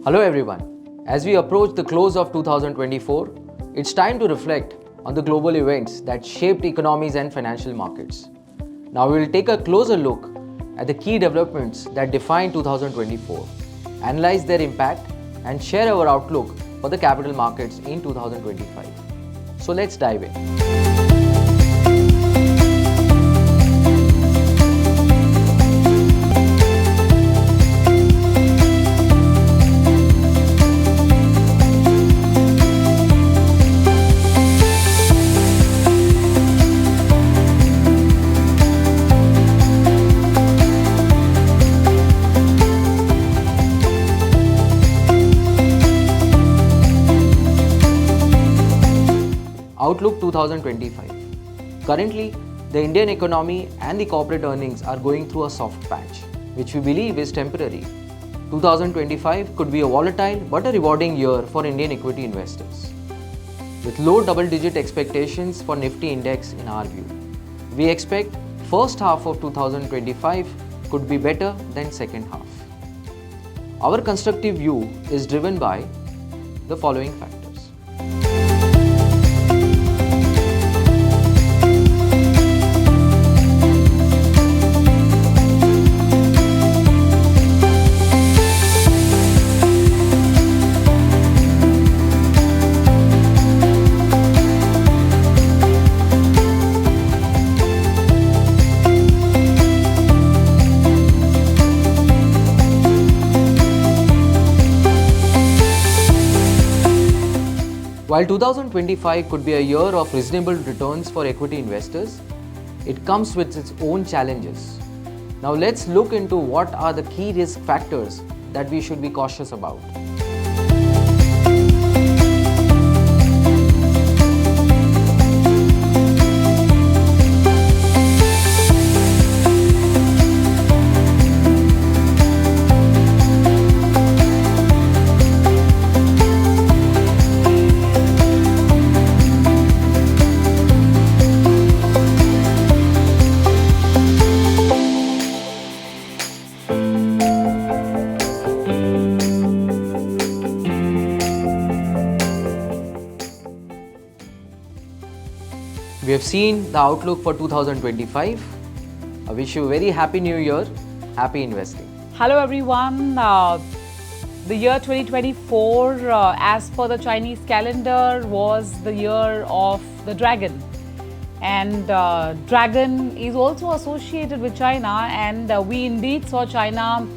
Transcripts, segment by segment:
Hello everyone. As we approach the close of 2024, it's time to reflect on the global events that shaped economies and financial markets. Now we will take a closer look at the key developments that defined 2024, analyze their impact, and share our outlook for the capital markets in 2025. So let's dive in. Outlook 2025. Currently, the Indian economy and the corporate earnings are going through a soft patch, which we believe is temporary. 2025 could be a volatile but a rewarding year for Indian equity investors. With low double-digit expectations for Nifty index in our view, we expect first half of 2025 could be better than second half. Our constructive view is driven by the following factors. While 2025 could be a year of reasonable returns for equity investors, it comes with its own challenges. Now let's look into what are the key risk factors that we should be cautious about. We have seen the outlook for 2025. I wish you a very happy new year, happy investing. Hello everyone. The year 2024, as per the Chinese calendar, was the year of the dragon. And dragon is also associated with China, and we indeed saw China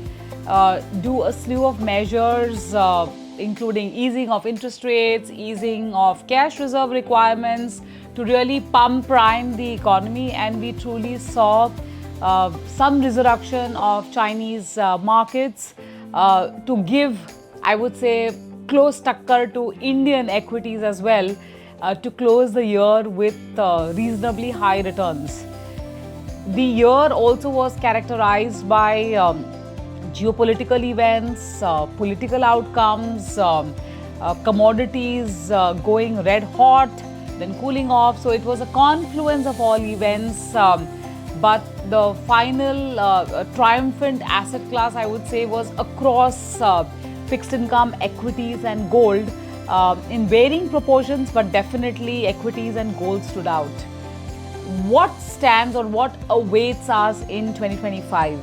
do a slew of measures, including easing of interest rates, easing of cash reserve requirements, to really prime the economy, and we truly saw some resurrection of Chinese markets to give, I would say, close tucker to Indian equities as well, to close the year with reasonably high returns. The year also was characterized by geopolitical events, political outcomes, commodities going red hot, then cooling off. So it was a confluence of all events, but the final triumphant asset class, I would say, was across fixed income, equities and gold in varying proportions, but definitely equities and gold stood out. What stands or what awaits us in 2025?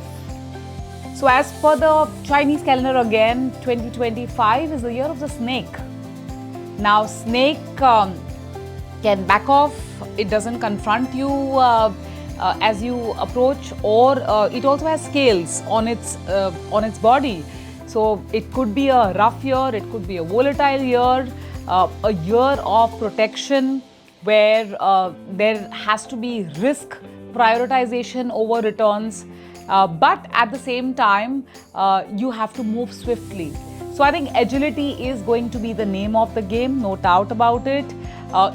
So as per the Chinese calendar again, 2025 is the year of the snake. Now snake can back off, it doesn't confront you as you approach, or it also has scales on its body. So it could be a rough year, it could be a volatile year, a year of protection where there has to be risk prioritization over returns, but at the same time you have to move swiftly. So I think agility is going to be the name of the game, no doubt about it.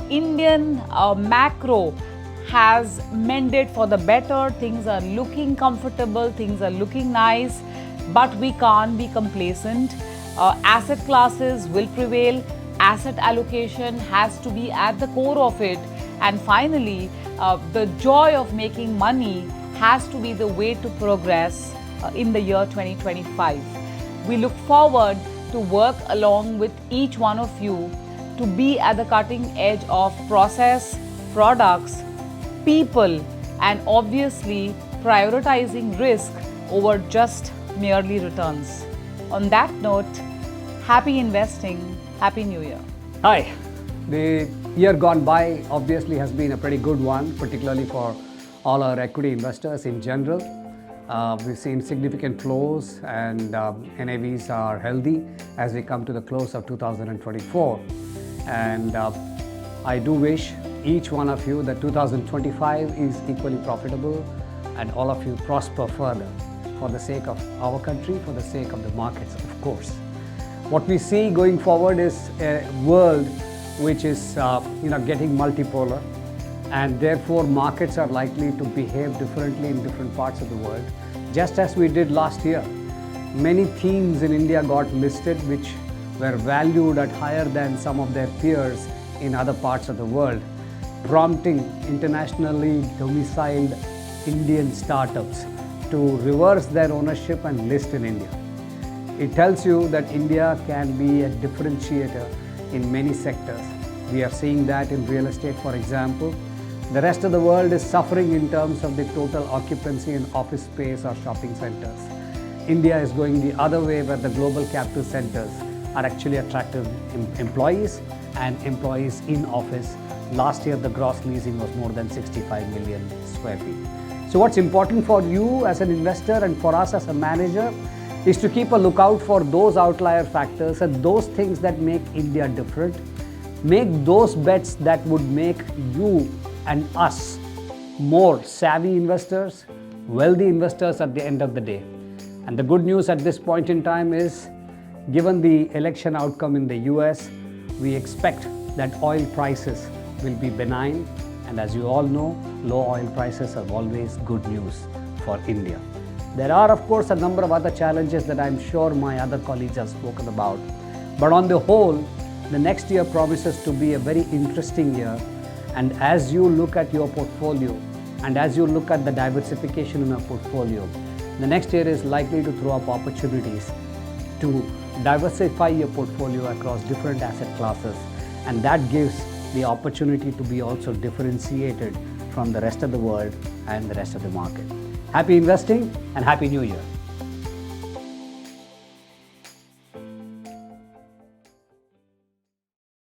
Indian macro has mended for the better. Things are looking comfortable, things are looking nice, but we can't be complacent. Asset classes will prevail, asset allocation has to be at the core of it, and finally, the joy of making money has to be the way to progress in the year 2025. We look forward to work along with each one of you to be at the cutting edge of process, products, people, and obviously prioritizing risk over just merely returns. On that note, happy investing, happy new year. Hi. The year gone by obviously has been a pretty good one, particularly for all our equity investors in general. We've seen significant flows and NAVs are healthy as we come to the close of 2024. And I do wish each one of you that 2025 is equally profitable and all of you prosper further for the sake of our country, for the sake of the markets, of course. What we see going forward is a world which is getting multipolar, and therefore markets are likely to behave differently in different parts of the world, just as we did last year. Many themes in India got listed which were valued at higher than some of their peers in other parts of the world, prompting internationally domiciled Indian startups to reverse their ownership and list in India. It tells you that India can be a differentiator in many sectors. We are seeing that in real estate, for example. The rest of the world is suffering in terms of the total occupancy in office space or shopping centers. India is going the other way, where the global capital centers are actually attracting employees and employees in office. Last year, the gross leasing was more than 65 million square feet. So what's important for you as an investor and for us as a manager is to keep a lookout for those outlier factors and those things that make India different. Make those bets that would make you and us more savvy investors, wealthy investors at the end of the day. And the good news at this point in time is, given the election outcome in the US, we expect that oil prices will be benign. And as you all know, low oil prices are always good news for India. There are, of course, a number of other challenges that I'm sure my other colleagues have spoken about. But on the whole, the next year promises to be a very interesting year. And as you look at your portfolio and as you look at the diversification in our portfolio, the next year is likely to throw up opportunities to diversify your portfolio across different asset classes. And that gives the opportunity to be also differentiated from the rest of the world and the rest of the market. Happy investing and Happy New Year.